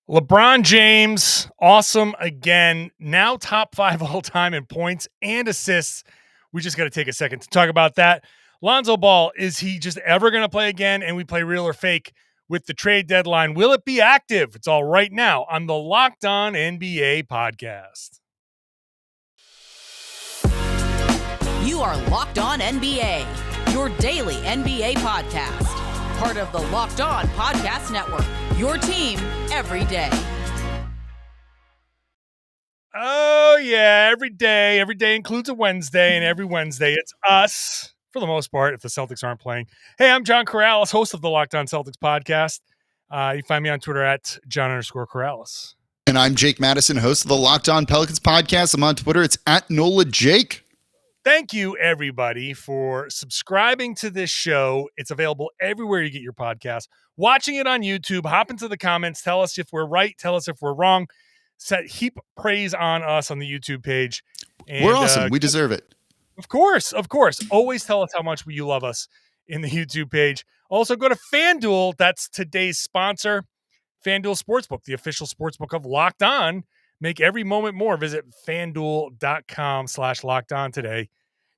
LeBron James, awesome again. Now top 5 all time in points and assists. We just got to take a second to talk about that. Lonzo Ball, is he just ever going to play again? And we play real or fake with the trade deadline. Will it be active? It's all right now on the Locked On NBA podcast. You are Locked On NBA, your daily NBA podcast. Part of the Locked On Podcast Network, your team every day. Oh, yeah, every day. Every day includes a Wednesday, and every Wednesday it's us, for the most part, if the Celtics aren't playing. Hey, I'm John Karalis, host of the Locked On Celtics podcast. You find me on Twitter at John_Karalis. And I'm Jake Madison, host of the Locked On Pelicans podcast. I'm on Twitter. It's at NOLA Jake. Thank you, everybody, for subscribing to this show. It's available everywhere you get your podcast. Watching it on YouTube, hop into the comments. Tell us if we're right. Tell us if we're wrong. Heap praise on us on the YouTube page. And, we're awesome. We deserve it. Of course. Always tell us how much you love us in the YouTube page. Also, go to FanDuel. That's today's sponsor. FanDuel Sportsbook, the official sportsbook of Locked On. Make every moment more. Visit FanDuel.com/LockedOn today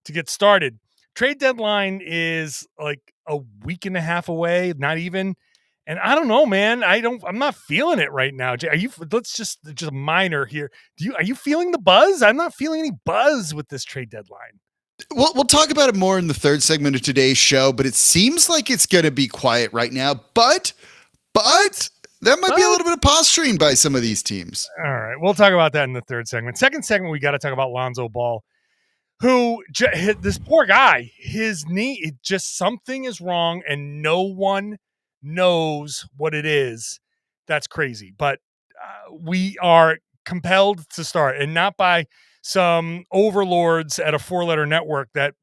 to get started. Trade deadline is like a week and a half away, not even. And I don't know, man. I'm not feeling it right now. Are you? Let's just minor here. Are you feeling the buzz? I'm not feeling any buzz with this trade deadline. We'll talk about it more in the third segment of today's show, but it seems like it's going to be quiet right now. But there might be a little bit of posturing by some of these teams. All right. We'll talk about that in the third segment. Second segment, we got to talk about Lonzo Ball, who, this poor guy, his knee, something is wrong and no one knows what it is. That's crazy. But we are compelled to start, and not by some overlords at a 4-letter network that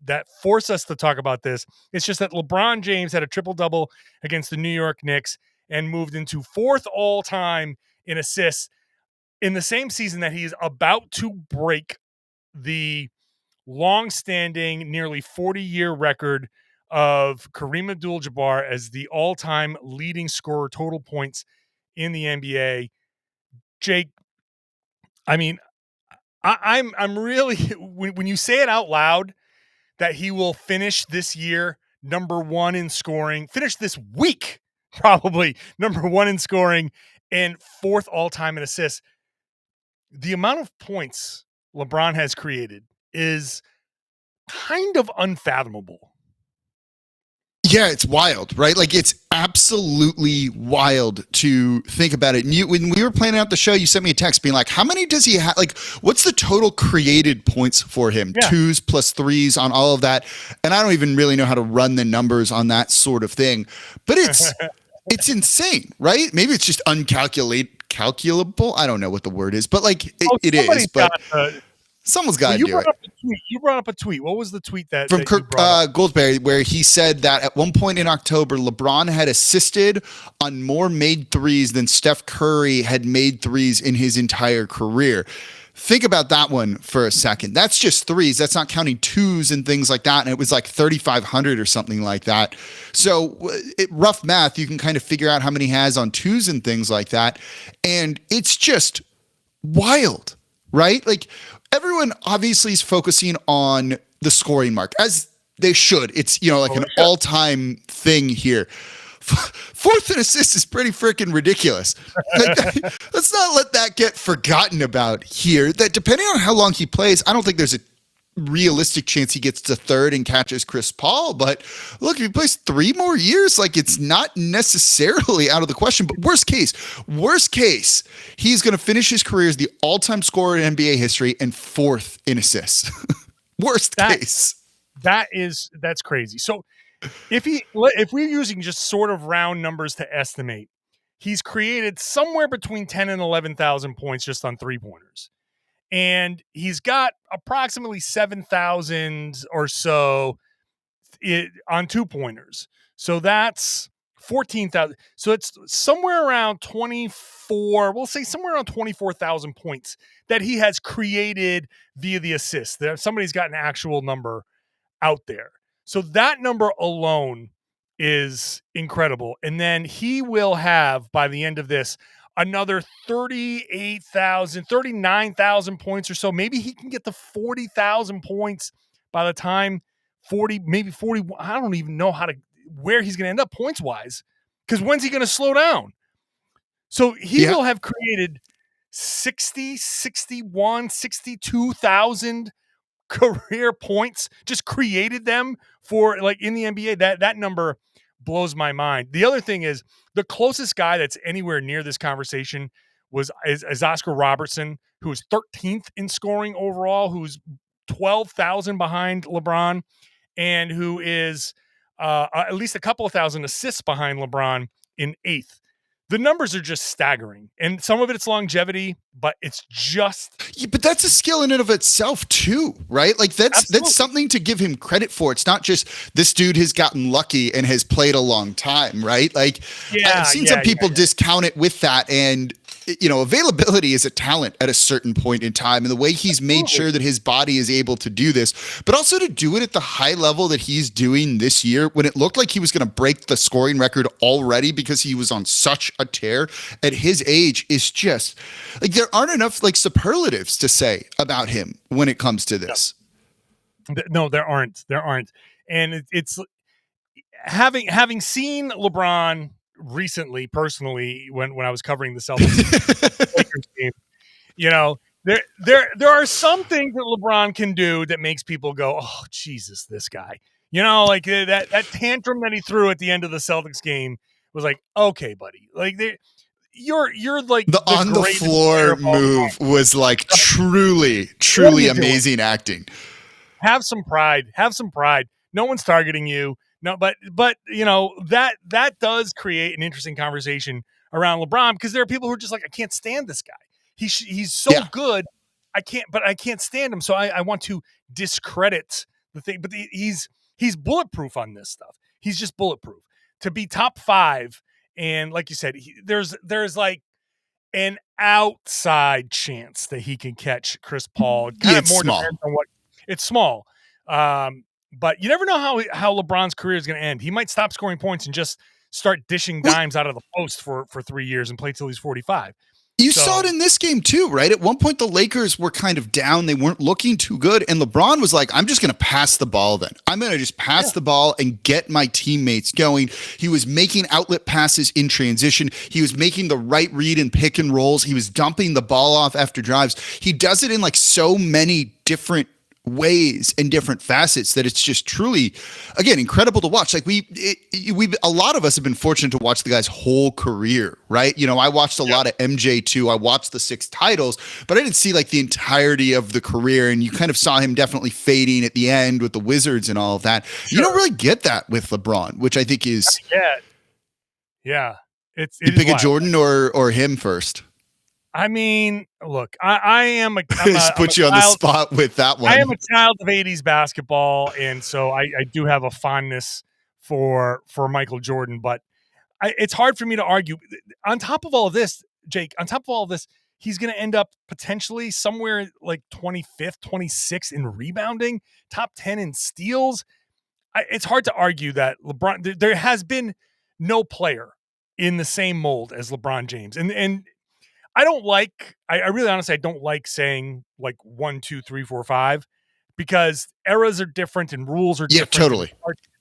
force us to talk about this. It's just that LeBron James had a triple-double against the New York Knicks and moved into 4th all-time in assists in the same season that he is about to break the long-standing, nearly 40-year record of Kareem Abdul-Jabbar as the all-time leading scorer total points in the NBA. Jake, I mean, I'm really, when you say it out loud that he will finish this year number 1 in scoring, finish this week probably number 1 in scoring and 4th all-time in assists, the amount of points LeBron has created is kind of unfathomable. Yeah, it's wild, right? Like, it's absolutely wild to think about it. And when we were planning out the show, you sent me a text being like, how many does he have? Like, what's the total created points for him? Yeah. 2s plus 3s on all of that. And I don't even really know how to run the numbers on that sort of thing. But it's insane, right? Maybe it's just calculable. I don't know what the word is, but like it is. But someone's got to do it. You brought up a tweet. What was the tweet that from Kirk Goldsberry, where he said that at one point in October, LeBron had assisted on more made threes than Steph Curry had made threes in his entire career. Think about that one for a second. That's just threes. That's not counting 2s and things like that. And it was like 3,500 or something like that. So rough math, you can kind of figure out how many he has on 2s and things like that. And it's just wild, right? Like, everyone obviously is focusing on the scoring mark, as they should. It's, an all-time thing here. 4th in assists is pretty freaking ridiculous. Let's not let that get forgotten about here. That depending on how long he plays, I don't think there's a realistic chance he gets to 3rd and catches Chris Paul. But look, if he plays 3 more years, like, it's not necessarily out of the question. But worst case, he's going to finish his career as the all-time scorer in NBA history and 4th in assists. Worst case. That's crazy. So if we're using just sort of round numbers to estimate, he's created somewhere between 10 and 11,000 points just on 3-pointers. And he's got approximately 7,000 or so on 2-pointers. So that's 14,000. So it's somewhere around 24, we'll say somewhere around 24,000 points that he has created via the assist. Somebody's got an actual number out there. So that number alone is incredible. And then he will have, by the end of this, another 39,000 points or so. Maybe he can get to 40,000 points by the time 40, maybe 40. I don't even know where he's going to end up points wise, because when's he going to slow down? So he will have created 60, 61, 62,000 career points, just created them for like in the NBA. That number blows my mind. The other thing is the closest guy that's anywhere near this conversation is Oscar Robertson, who is 13th in scoring overall, who's 12,000 behind LeBron, and who is at least a couple of thousand assists behind LeBron in 8th. The numbers are just staggering, and some of it's longevity, but it's just. Yeah, but that's a skill in and of itself too, right? Like that's something to give him credit for. It's not just this dude has gotten lucky and has played a long time, right? Like I've seen some people discount it with that, and availability is a talent at a certain point in time, and the way he's made sure that his body is able to do this, but also to do it at the high level that he's doing this year, when it looked like he was going to break the scoring record already because he was on such a tear at his age, is just like there aren't enough like superlatives to say about him when it comes to this. No, there aren't. And it's having seen LeBron recently, personally, when I was covering the Celtics Lakers game, there are some things that LeBron can do that makes people go, "Oh, Jesus, this guy." Like that tantrum that he threw at the end of the Celtics game was like, "Okay, buddy, like you're like the on the floor move was like truly amazing acting." Have some pride. No one's targeting you. No, but that does create an interesting conversation around LeBron, because there are people who are just like, I can't stand this guy. He's so good. I can't stand him. So I want to discredit the thing. But he's bulletproof on this stuff. He's just bulletproof to be top 5. And like you said, there's like an outside chance that he can catch Chris Paul. It's small. It's small. But you never know how LeBron's career is going to end. He might stop scoring points and just start dishing dimes out of the post for 3 years and play till he's 45. You saw it in this game too, right? At one point, the Lakers were kind of down. They weren't looking too good. And LeBron was like, I'm just going to pass the ball then. I'm going to just pass the ball and get my teammates going. He was making outlet passes in transition. He was making the right read and pick and rolls. He was dumping the ball off after drives. He does it in like so many different ways and different facets that it's just truly, again, incredible to watch. Like we a lot of us have been fortunate to watch the guy's whole career, right? I watched a lot of MJ too. I watched the 6 titles, but I didn't see like the entirety of the career. And you kind of saw him definitely fading at the end with the Wizards and all of that. Sure. You don't really get that with LeBron, which I think is. Yeah. You pick a Jordan or him first. I mean, look, I am put you on the spot with that one. I am a child of 80s basketball, and so I do have a fondness for Michael Jordan, but it's hard for me to argue. On top of all of this, Jake, he's going to end up potentially somewhere like 25th, 26th in rebounding, top 10 in steals. It's hard to argue that LeBron, there has been no player in the same mold as LeBron James. And I really honestly, I don't like saying like 1, 2, 3, 4, 5, because eras are different and rules are different. Yeah, totally.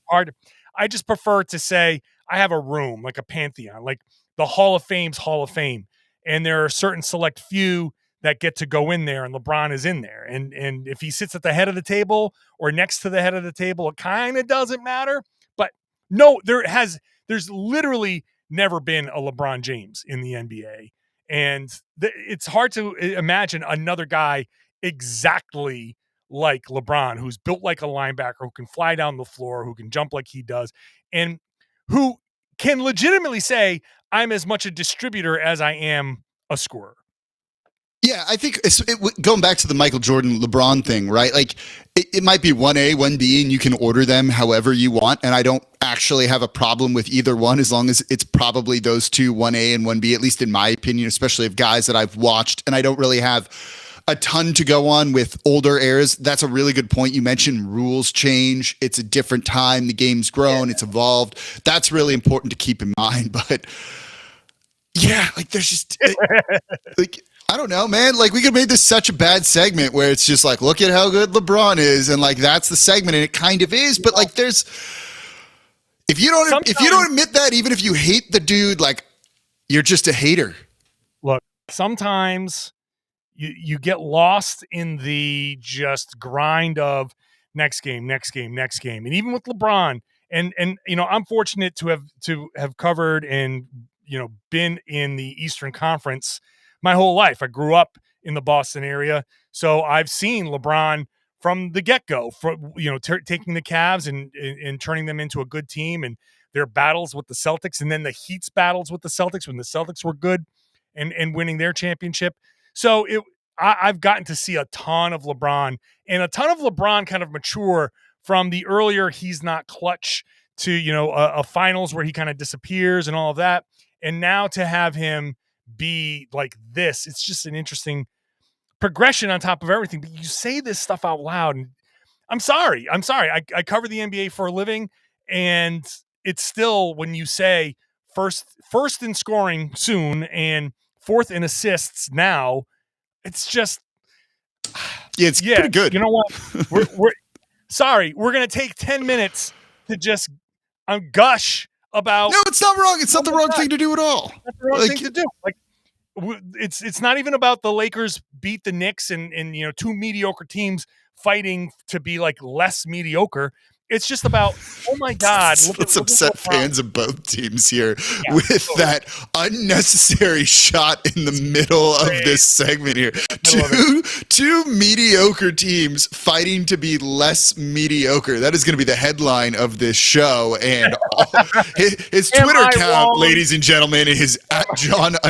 Hard. I just prefer to say I have a room, like a pantheon, like the Hall of Fame's Hall of Fame. And there are certain select few that get to go in there, and LeBron is in there. And if he sits at the head of the table or next to the head of the table, it kind of doesn't matter. But no, there's literally never been a LeBron James in the NBA. And it's hard to imagine another guy exactly like LeBron, who's built like a linebacker, who can fly down the floor, who can jump like he does, and who can legitimately say, I'm as much a distributor as I am a scorer. Yeah, I think going back to the Michael Jordan LeBron thing, right? Like it might be 1A, 1B, and you can order them however you want. And I don't actually have a problem with either one, as long as it's probably those two, 1A and 1B, at least in my opinion, especially of guys that I've watched. And I don't really have a ton to go on with older eras. That's a really good point. You mentioned rules change. It's a different time. The game's grown. It's evolved. That's really important to keep in mind. But Yeah, like there's just like I don't know, man. Like we could make this such a bad segment where it's just like, look at how good LeBron is, and like that's the segment, and it kind of is. But like, there's if you don't admit that, even if you hate the dude, like you're just a hater. Look, sometimes you get lost in the just grind of next game, and even with LeBron, and I'm fortunate to have covered and been in the Eastern Conference my whole life. I grew up in the Boston area, so I've seen LeBron from the get-go, from taking the Cavs and turning them into a good team, and their battles with the Celtics, and then the Heat's battles with the Celtics when the Celtics were good, and winning their championship. So I've gotten to see a ton of LeBron, and a ton of LeBron kind of mature from the earlier he's not clutch to a finals where he kind of disappears and all of that, and now to have him be like this, it's just an interesting progression on top of everything. But you say this stuff out loud, and I'm sorry. I cover the NBA for a living, and it's still, when you say first in scoring soon and fourth in assists now, it's just it's pretty good. You know what? We're sorry. We're gonna take 10 minutes to just gush about. No, it's not wrong. It's not the wrong thing to do at all. That's the wrong thing to do. Like, it's not even about the Lakers beat the Knicks and two mediocre teams fighting to be like less mediocre. It's just about, oh my God. Let's upset fans of both teams here with that unnecessary shot in the middle of this segment here. Two mediocre teams fighting to be less mediocre. That is going to be the headline of this show. And his Twitter account, ladies and gentlemen, is at John_Karalis.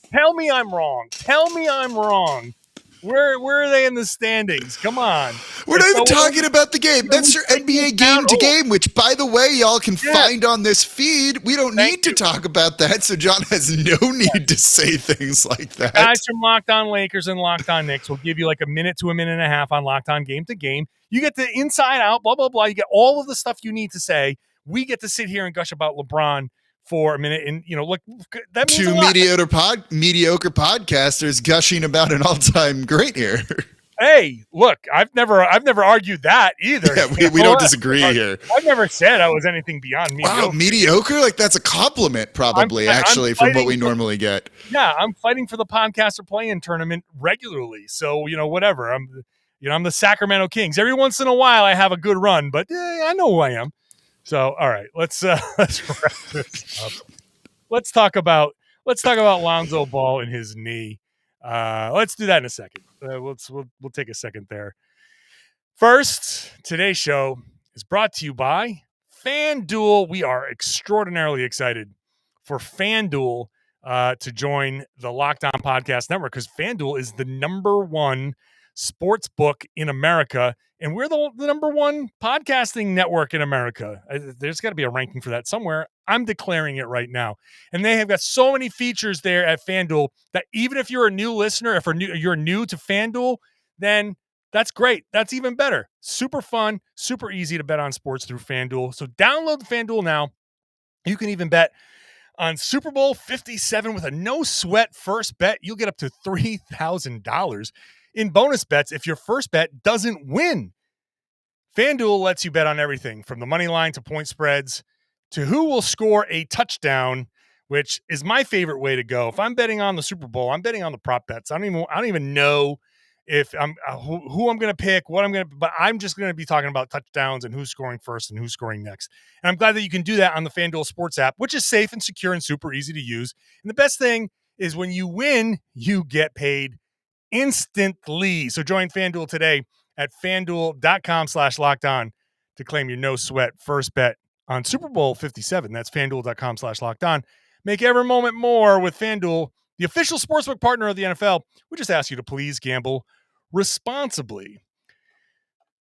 Tell me I'm wrong. Where are they in the standings? Come on. We're not even talking about the game. That's your NBA game to game, which, by the way, y'all can find on this feed. We don't need to talk about that, so John has no need to say things like that. Guys from Locked On Lakers and Locked On Knicks will give you like a minute to a minute and a half on Locked On Game to Game. You get the inside out, blah, blah, blah. You get all of the stuff you need to say. We get to sit here and gush about LeBron for a minute, and look, that means two mediocre podcasters gushing about an all-time great here. Hey, look, I've never argued that either. Yeah, we don't disagree here. I've never said I was anything beyond mediocre. Wow, mediocre? Like that's a compliment, probably, from what we normally get. Yeah, I'm fighting for the podcaster play-in tournament regularly, so whatever. I'm the Sacramento Kings. Every once in a while, I have a good run, but I know who I am. So, all right, let's wrap this up. Let's talk about Lonzo Ball and his knee. Let's do that in a second. We'll take a second there. First, today's show is brought to you by FanDuel. We are extraordinarily excited for FanDuel to join the Locked On Podcast Network, because FanDuel is the number one sports book in America, and we're the number one podcasting network in America. There's got to be a ranking for that somewhere. I'm declaring it right now. And they have got so many features there at FanDuel that even if you're a new listener, you're new to FanDuel, then that's great. That's even better. Super fun, super easy to bet on sports through FanDuel. So download FanDuel now. You can even bet on Super Bowl 57 with a no-sweat first bet. You'll get up to $3,000 in bonus bets if your first bet doesn't win. FanDuel lets you bet on everything from the money line to point spreads to who will score a touchdown, which is my favorite way to go. If I'm betting on the Super Bowl, I'm betting on the prop bets. I don't even know if I'm who I'm going to pick, but I'm just going to be talking about touchdowns and who's scoring first and who's scoring next. And I'm glad that you can do that on the FanDuel Sports app, which is safe and secure and super easy to use. And the best thing is when you win, you get paid instantly. So join FanDuel today at FanDuel.com/lockedon to claim your no sweat first bet on Super Bowl 57. That's FanDuel.com/lockedon. Make every moment more with FanDuel, the official sportsbook partner of the NFL. We just ask you to please gamble responsibly.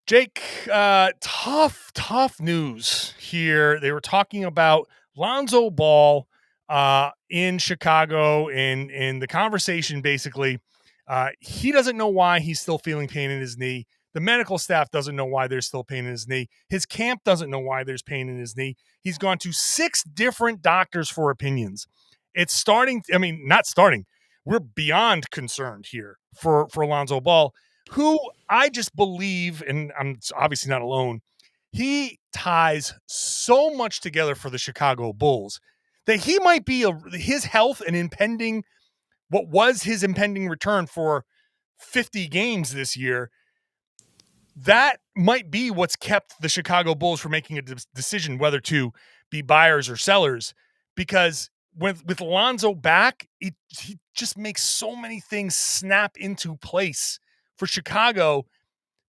Jake, tough news here. They were talking about Lonzo Ball in Chicago, and the conversation basically, he doesn't know why he's still feeling pain in his knee. The medical staff doesn't know why there's still pain in his knee. His camp doesn't know why there's pain in his knee. He's gone to 6 different doctors for opinions. It's starting. I mean, not starting. We're beyond concerned here for Lonzo Ball, who I just believe, and I'm obviously not alone, he ties so much together for the Chicago Bulls that he might be his health and what was his impending return for 50 games this year. That might be what's kept the Chicago Bulls from making a decision whether to be buyers or sellers, because with Lonzo back, he just makes so many things snap into place for Chicago.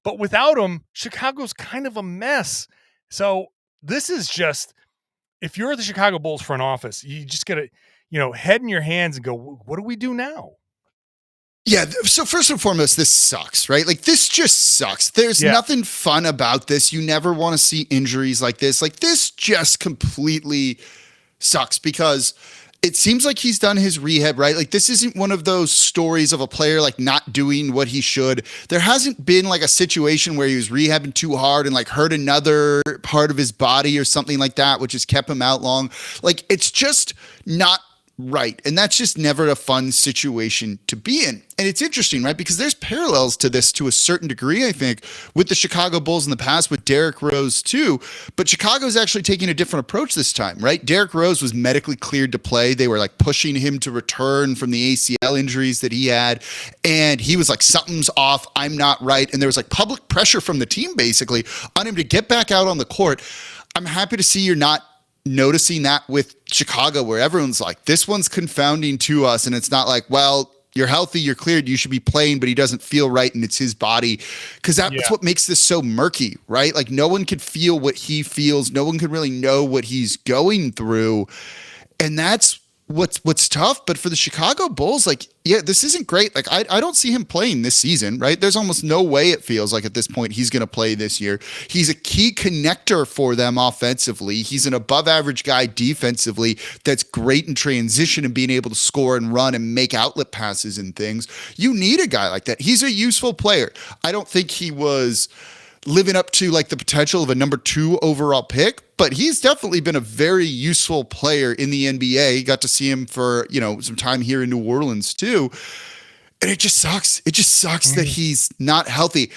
But without him, Chicago's kind of a mess. So this is just, if you're the Chicago Bulls front office, you just got to, head in your hands and go, what do we do now? Yeah. So first and foremost, this sucks, right? Like, this just sucks. There's nothing fun about this. You never want to see injuries like this. Like, this just completely sucks because it seems like he's done his rehab, right? Like, this isn't one of those stories of a player like not doing what he should. There hasn't been like a situation where he was rehabbing too hard and like hurt another part of his body or something like that, which has kept him out long. Like, it's just not right. And that's just never a fun situation to be in. And it's interesting, right? Because there's parallels to this to a certain degree, I think, with the Chicago Bulls in the past, with Derrick Rose too. But Chicago's actually taking a different approach this time, right? Derrick Rose was medically cleared to play. They were like pushing him to return from the ACL injuries that he had. And he was like, something's off. I'm not right. And there was like public pressure from the team basically on him to get back out on the court. I'm happy to see you're not noticing that with Chicago, where everyone's like, this one's confounding to us. And it's not like, well, you're healthy, you're cleared, you should be playing, but he doesn't feel right and it's his body. Because that's what makes this so murky, right? Like, no one could feel what he feels. No one could really know what he's going through. And that's what's tough. But for the Chicago Bulls, like, yeah, this isn't great. Like, I don't see him playing this season, right? There's almost no way, it feels like at this point, he's going to play this year. He's a key connector for them offensively. He's an above average guy defensively that's great in transition and being able to score and run and make outlet passes and things. You need a guy like that. He's a useful player. I don't think he was living up to like the potential of a number 2 overall pick, but he's definitely been a very useful player in the NBA. Got to see him for, some time here in New Orleans too. And it just sucks. It just sucks that he's not healthy.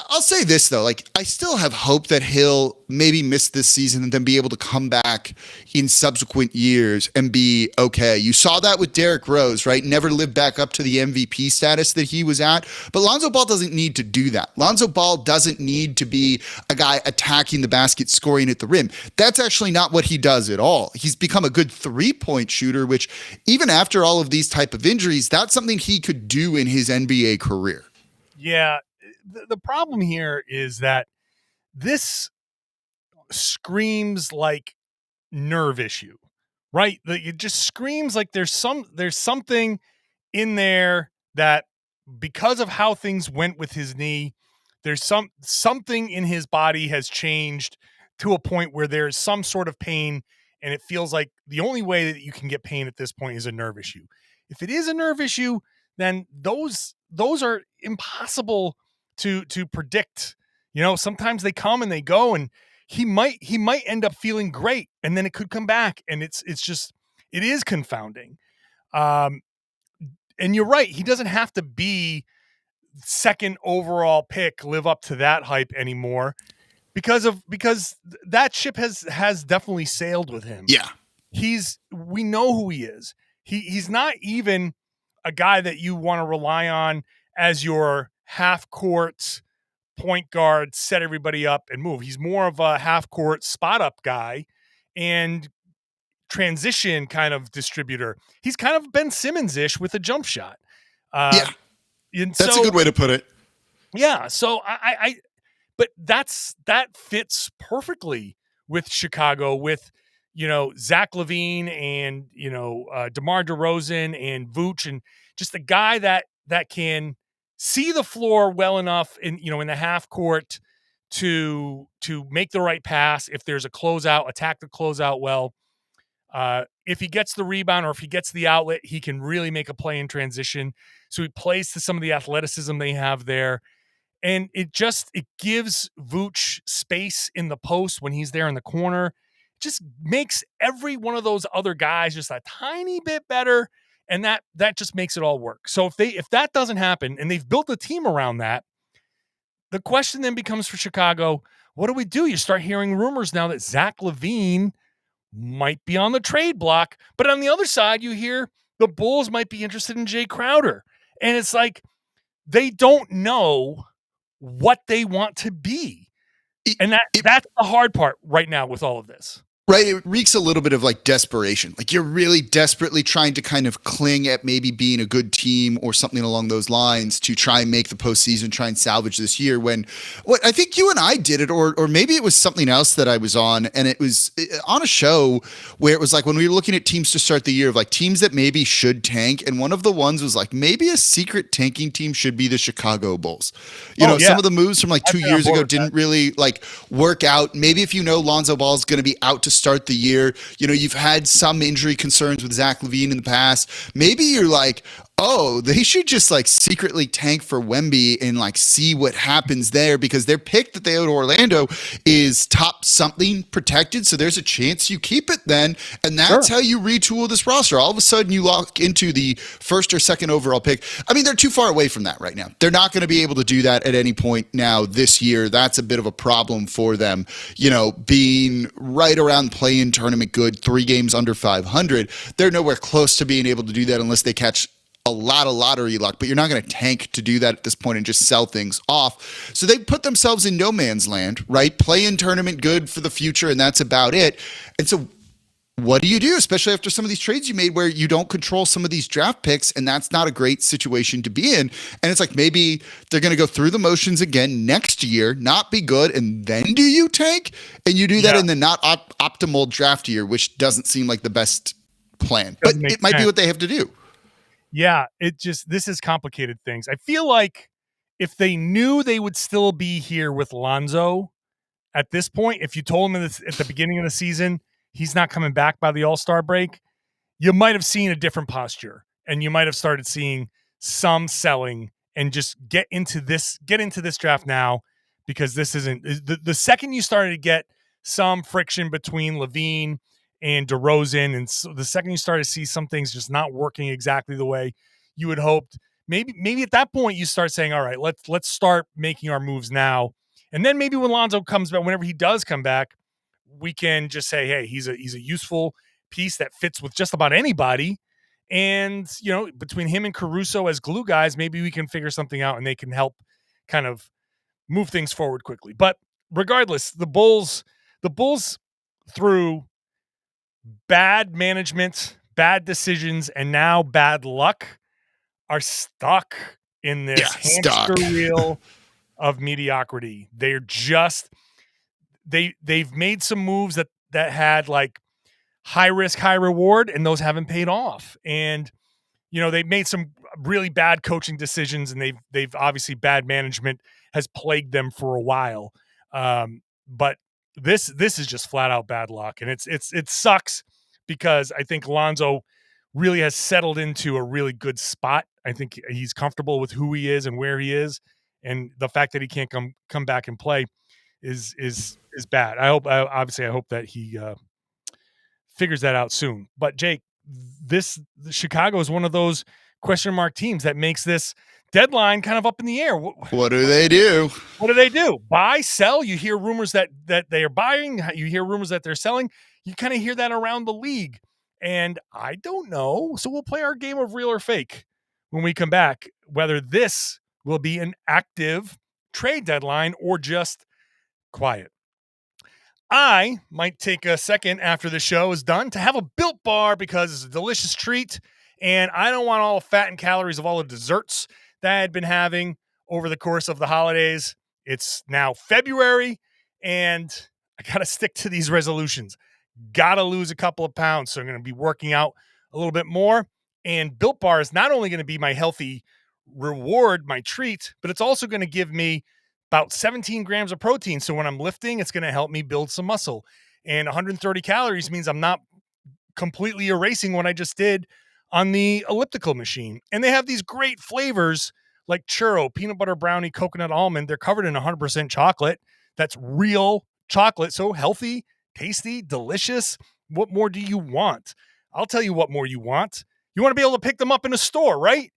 I'll say this though, like, I still have hope that he'll maybe miss this season and then be able to come back in subsequent years and be okay. You saw that with Derrick Rose, right? Never lived back up to the MVP status that he was at. But Lonzo Ball doesn't need to do that. Lonzo Ball doesn't need to be a guy attacking the basket, scoring at the rim. That's actually not what he does at all. He's become a good 3-point shooter, which even after all of these type of injuries, that's something he could do in his NBA career. Yeah. The problem here is that this screams like nerve issue, right? It just screams like there's something in there that, because of how things went with his knee, there's something in his body has changed to a point where there's some sort of pain, and it feels like the only way that you can get pain at this point is a nerve issue. If it is a nerve issue, then those are impossible to predict. Sometimes they come and they go, and he might end up feeling great, and then it could come back, and it is confounding. And you're right, he doesn't have to be 2nd overall pick, live up to that hype anymore, because that ship has definitely sailed with him. Yeah. We know who he is. He's not even a guy that you want to rely on as your half court point guard, set everybody up and move. He's more of a half court spot up guy and transition kind of distributor. He's kind of Ben Simmons-ish with a jump shot. That's a good way to put it. Yeah. So but that fits perfectly with Chicago, with, Zach LaVine and, DeMar DeRozan and Vooch, and just a guy that can see the floor well enough in the half court to make the right pass. If there's a closeout, attack the closeout well. If he gets the rebound or if he gets the outlet, he can really make a play in transition. So he plays to some of the athleticism they have there. And it gives Vooch space in the post when he's there in the corner. It just makes every one of those other guys just a tiny bit better. And that just makes it all work. So if that doesn't happen, and they've built a team around that, the question then becomes for Chicago, what do we do? You start hearing rumors now that Zach LaVine might be on the trade block. But on the other side, you hear the Bulls might be interested in Jay Crowder. And it's like they don't know what they want to be. And that's the hard part right now with all of this. Right. It reeks a little bit of like desperation. Like you're really desperately trying to kind of cling at maybe being a good team or something along those lines to try and make the postseason, try and salvage this year. When what I think you and I did it, or maybe it was something else that I was on, and it was on a show where it was like when we were looking at teams to start the year of like teams that maybe should tank. And one of the ones was like maybe a secret tanking team should be the Chicago Bulls. Some of the moves from like 2 years ago didn't really like work out. Maybe if Lonzo Ball is going to be out to start the year, you've had some injury concerns with Zach LaVine in the past. Maybe you're like, oh, they should just like secretly tank for Wemby and like see what happens there, because their pick that they owe to Orlando is top something protected. So there's a chance you keep it then. And that's how you retool this roster. All of a sudden you lock into the first or second overall pick. I mean, they're too far away from that right now. They're not going to be able to do that at any point now this year. That's a bit of a problem for them, being right around play-in tournament good, 3 games under 500. They're nowhere close to being able to do that unless they catch a lot of lottery luck, but you're not going to tank to do that at this point and just sell things off. So they put themselves in no man's land, right? Play-in tournament good for the future, and that's about it. And so what do you do, especially after some of these trades you made where you don't control some of these draft picks, and that's not a great situation to be in. And it's like maybe they're going to go through the motions again next year, not be good, and then do you tank? And you do that in the not optimal draft year, which doesn't seem like the best plan. But it might be what they have to do. Yeah, this is complicated things. I feel like if they knew they would still be here with Lonzo at this point, if you told them at the beginning of the season he's not coming back by the All-Star break, you might have seen a different posture, and you might have started seeing some selling and just get into this draft now, because this isn't the second you started to get some friction between LaVine and DeRozan, and so the second you started to see some things just not working exactly the way you had hoped, maybe at that point you start saying, all right, let's start making our moves now. And then maybe when Lonzo comes back, whenever he does come back, we can just say, hey, he's a useful piece that fits with just about anybody. And, between him and Caruso as glue guys, maybe we can figure something out and they can help kind of move things forward quickly. But regardless, the Bulls through bad management, bad decisions, and now bad luck are stuck in this hamster wheel of mediocrity. They're just they've made some moves that had like high risk, high reward, and those haven't paid off. And they've made some really bad coaching decisions, and they've obviously bad management has plagued them for a while. But this is just flat out bad luck, and it sucks, because I think Lonzo really has settled into a really good spot. I think he's comfortable with who he is and where he is, and the fact that he can't come back and play is bad. I hope that he figures that out soon. But Jake, Chicago is one of those question mark teams that makes this deadline kind of up in the air. What do they do? What do they do? Buy, sell? You hear rumors that they are buying. You hear rumors that they're selling. You kind of hear that around the league. And I don't know. So we'll play our game of real or fake when we come back, whether this will be an active trade deadline or just quiet. I might take a second after the show is done to have a Built Bar, because it's a delicious treat, and I don't want all the fat and calories of all the desserts that I had been having over the course of the holidays. It's now February, and I got to stick to these resolutions. Got to lose a couple of pounds, so I'm going to be working out a little bit more. And Built Bar is not only going to be my healthy reward, my treat, but it's also going to give me about 17 grams of protein. So when I'm lifting, it's going to help me build some muscle. And 130 calories means I'm not completely erasing what I just did on the elliptical machine. And they have these great flavors like churro, peanut butter brownie, coconut almond. They're covered in 100% chocolate. That's real chocolate. So healthy, tasty, delicious. What more do you want? I'll tell you what more you want. You want to be able to pick them up in a store, right?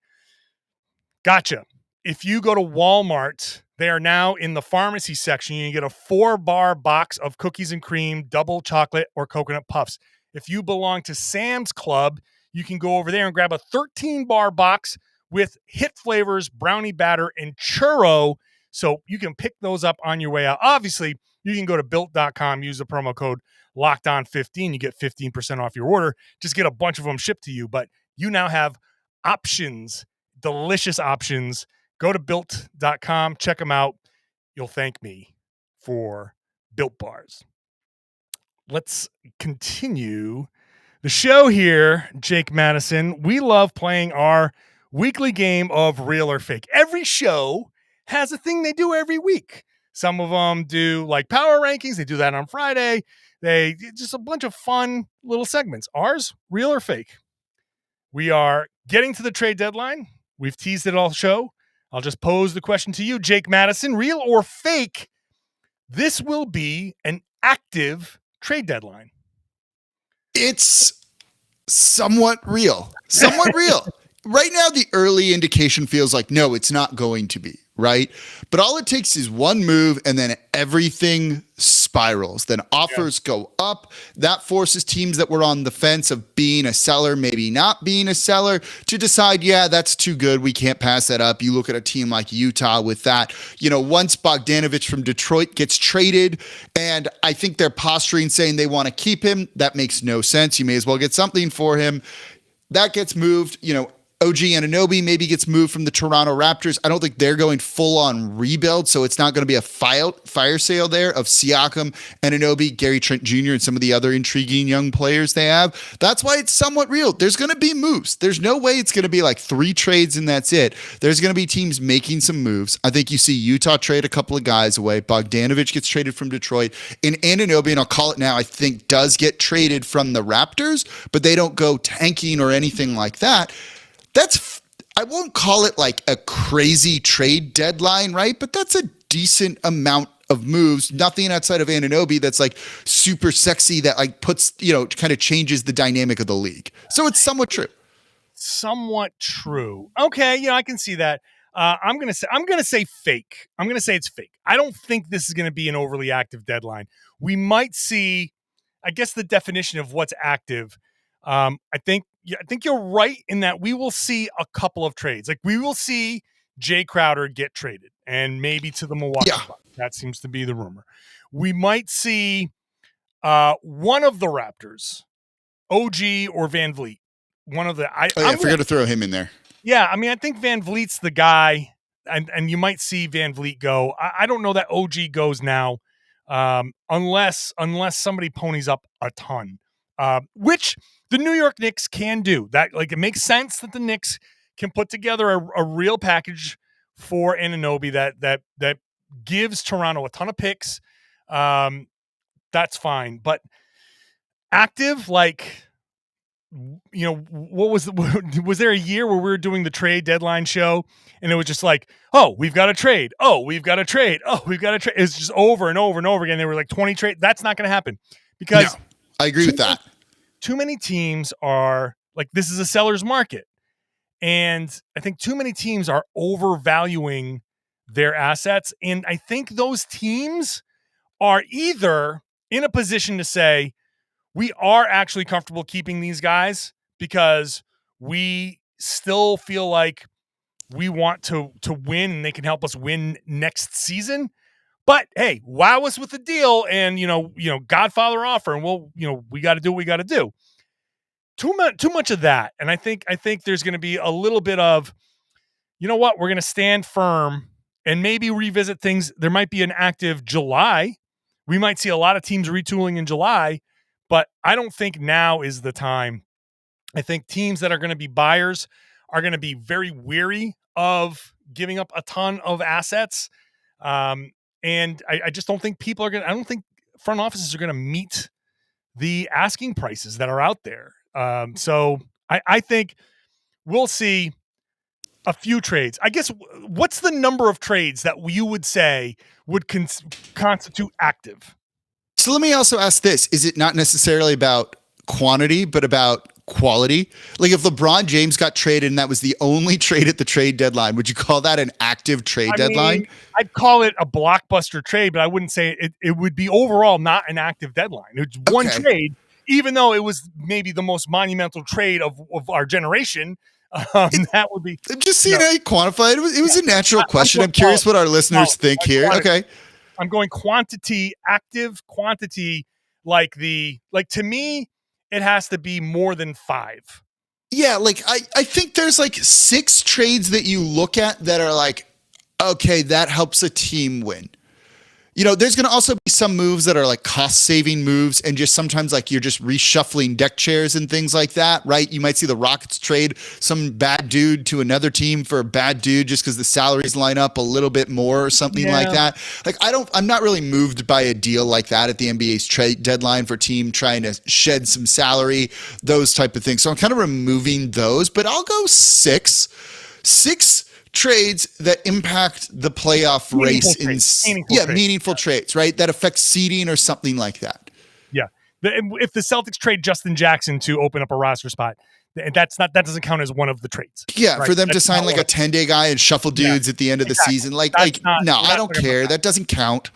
Gotcha. If you go to Walmart, they are now in the pharmacy section. You get a 4-bar box of cookies and cream, double chocolate, or coconut puffs. If you belong to Sam's Club, you can go over there and grab a 13-bar box with hit flavors, brownie batter, and churro. So you can pick those up on your way out. Obviously, you can go to built.com, use the promo code LOCKEDON15. You get 15% off your order. Just get a bunch of them shipped to you. But you now have options, delicious options. Go to built.com, check them out. You'll thank me for Built Bars. Let's continue the show here, Jake Madison. We love playing our weekly game of real or fake. Every show has a thing they do every week. Some of them do like power rankings. They do that on Friday. They just a bunch of fun little segments. Ours, real or fake. We are getting to the trade deadline. We've teased it all show. I'll just pose the question to you, Jake Madison. Real or fake, this will be an active trade deadline. It's somewhat real. Somewhat real. Right now, the early indication feels like, no, it's not going to be, right? But all it takes is one move and then everything spirals. Then offers go up. That forces teams that were on the fence of being a seller, maybe not being a seller, to decide, yeah, that's too good. We can't pass that up. You look at a team like Utah with that. You know, once Bogdanovich from Detroit gets traded, and I think they're posturing saying they want to keep him, that makes no sense. You may as well get something for him. That gets moved, you know. OG Anunoby maybe gets moved from the Toronto Raptors. I don't think they're going full on rebuild, so it's not going to be a fire sale there of Siakam, Anunoby, Gary Trent Jr., and some of the other intriguing young players they have. That's why it's somewhat real. There's going to be moves. There's no way it's going to be like 3 trades and that's it. There's going to be teams making some moves. I think you see Utah trade a couple of guys away. Bogdanovich gets traded from Detroit. And Anunoby, and I'll call it now, I think does get traded from the Raptors, but they don't go tanking or anything like that. I won't call it like a crazy trade deadline, right? But that's a decent amount of moves. Nothing outside of Anunoby that's like super sexy that like puts, you know, kind of changes the dynamic of the league. So it's somewhat true. Somewhat true. Okay, you know, I can see that. I'm gonna say fake. I'm gonna say it's fake. I don't think this is gonna be an overly active deadline. We might see, I guess, the definition of what's active. I think you're right in that we will see a couple of trades. Like we will see Jay Crowder get traded and maybe to the Milwaukee Bucks. That seems to be the rumor. We might see one of the Raptors, OG or Van Vliet. One of the I forgot to throw him in there. Yeah, I mean, I think Van Vliet's the guy, and you might see Van Vliet go. I don't know that OG goes now, unless somebody ponies up a ton, which the New York Knicks can do. That like it makes sense that the Knicks can put together a real package for Anunoby that gives Toronto a ton of picks. That's fine, but active like. You know, what was there a year where we were doing the trade deadline show and it was just like, oh, we've got a trade. Oh, we've got a trade. Oh, we've got a trade. It's just over and over and over again. There were like 20 trades. That's not going to happen because I agree with that. Too many teams are like, this is a seller's market. And I think too many teams are overvaluing their assets. And I think those teams are either in a position to say, we are actually comfortable keeping these guys because we still feel like we want to win and they can help us win next season. But hey, wow us with the deal and you know, Godfather offer, and we got to do what we got to do. Too much of that, and I think there's going to be a little bit of, you know what, we're going to stand firm and maybe revisit things. There might be an active July. We might see a lot of teams retooling in July. But I don't think now is the time. I think teams that are going to be buyers are going to be very weary of giving up a ton of assets. And I just don't think I don't think front offices are going to meet the asking prices that are out there. So I think we'll see A few trades. I guess what's the number of trades that you would say would constitute active? So let me also ask this. Is it not necessarily about quantity, but about quality? Like if LeBron James got traded and that was the only trade at the trade deadline, would you call that an active trade deadline? I'd call it a blockbuster trade, but I wouldn't say it would be overall not an active deadline. It's one trade, even though it was maybe the most monumental trade of our generation. That would be just seeing how you quantify it. It was a natural question. I'm curious what our listeners think here. Okay. I'm going quantity, active quantity, like to me, it has to be more than 5. Yeah, like I think there's like 6 trades that you look at that are like, okay, that helps a team win. You know, there's going to also be some moves that are like cost-saving moves and just sometimes like you're just reshuffling deck chairs and things like that, right? You might see the Rockets trade some bad dude to another team for a bad dude just because the salaries line up a little bit more or something like that. Like I'm not really moved by a deal like that at the NBA's trade deadline for a team trying to shed some salary, those type of things. So I'm kind of removing those, but I'll go 6 trades that impact the playoff race meaningful trades, right? That affect seeding or something like that. Yeah. If the Celtics trade Justin Jackson to open up a roster spot, that doesn't count as one of the trades. Yeah, right? For them to sign like a 10-day guy and shuffle dudes at the end of the season. No, I don't care. That doesn't count.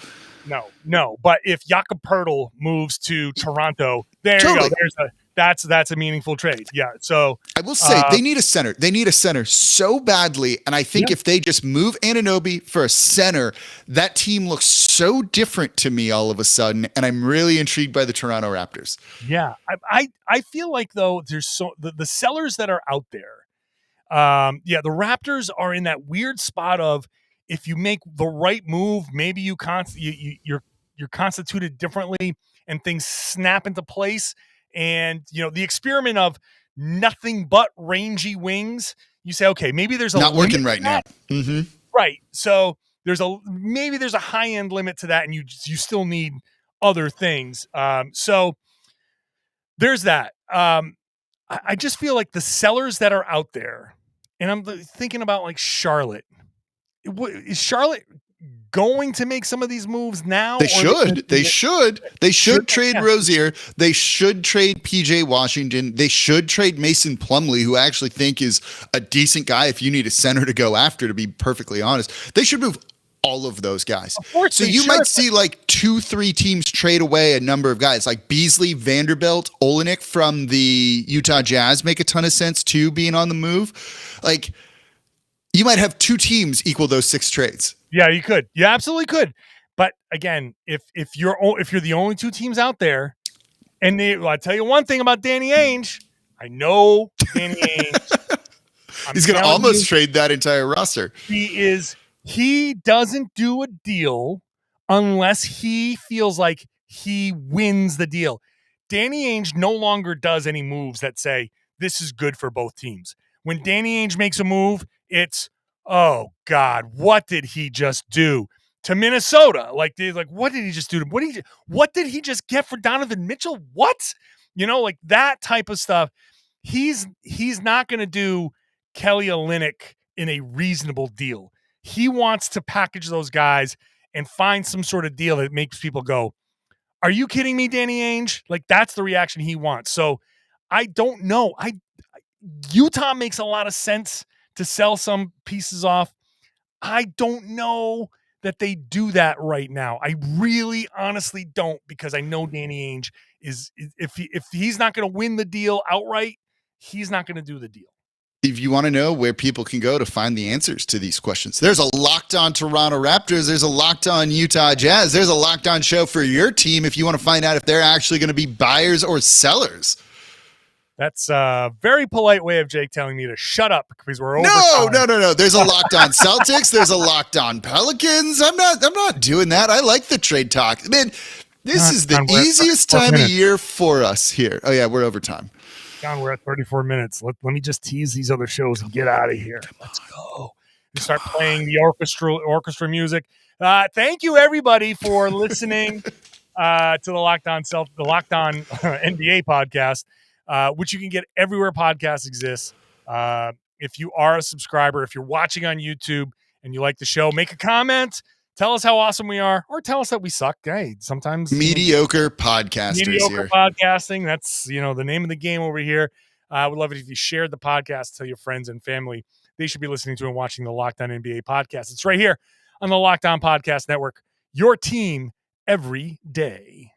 No. But if Jakob Poeltl moves to Toronto, there you go. That's a meaningful trade. Yeah. So I will say they need a center. They need a center so badly. And I think if they just move Anunoby for a center, that team looks so different to me all of a sudden. And I'm really intrigued by the Toronto Raptors. Yeah. I feel like though there's the sellers that are out there. The Raptors are in that weird spot of if you make the right move, maybe you're constituted differently and things snap into place. And, you know, the experiment of nothing but rangy wings, you say, okay, maybe there's a not working right now. Mm-hmm. Right. So there's a high end limit to that. And you still need other things. So there's that. I just feel like the sellers that are out there, and I'm thinking about like Charlotte. Is Charlotte going to make some of these moves now? They should trade Rozier. They should trade PJ Washington. They should trade Mason Plumlee, who I actually think is a decent guy if you need a center to go after, to be perfectly honest. They should move all of those guys. So you might see like 2-3 teams trade away a number of guys like Beasley, Vanderbilt, Olenek from the Utah Jazz make a ton of sense too, being on the move. Like you might have 2 teams equal those 6 trades. Yeah, you could. You absolutely could. But again, if you're the only 2 teams out there, and I'll tell you one thing about Danny Ainge. I know Danny Ainge. He's going to almost trade that entire roster. He doesn't do a deal unless he feels like he wins the deal. Danny Ainge no longer does any moves that say this is good for both teams. When Danny Ainge makes a move, it's, oh God, what did he just do to Minnesota? Like what did he just do? What did he just get for Donovan Mitchell? What? You know, like that type of stuff. He's not going to do Kelly Olynyk in a reasonable deal. He wants to package those guys and find some sort of deal that makes people go, are you kidding me, Danny Ainge? Like that's the reaction he wants. So I don't know. Utah makes a lot of sense to sell some pieces off. I don't know that they do that right now. I really honestly don't, because I know Danny Ainge is if he's not going to win the deal outright, he's not going to do the deal. If you want to know where people can go to find the answers to these questions, there's a Locked On Toronto Raptors. There's a Locked On Utah Jazz. There's a Locked On show for your team if you want to find out if they're actually going to be buyers or sellers. That's a very polite way of Jake telling me to shut up because we're over. No. There's a Locked On Celtics. There's a Locked On Pelicans. I'm not doing that. I like the trade talk. Man, this is the easiest time of year for us here. Oh yeah, we're over time. John, we're at 34 minutes. Let me just tease these other shows and get out of here. Let's go. We start playing the orchestra music. Thank you everybody for listening to the Locked On NBA podcast, which you can get everywhere podcasts exist. If you are a subscriber, if you're watching on YouTube and you like the show, make a comment. Tell us how awesome we are, or tell us that we suck. Hey, sometimes mediocre podcasters mediocre here. podcasting. That's the name of the game over here. I would love it if you shared the podcast, tell your friends and family they should be listening to and watching the Locked On NBA podcast. It's right here on the Locked On Podcast Network. Your team every day.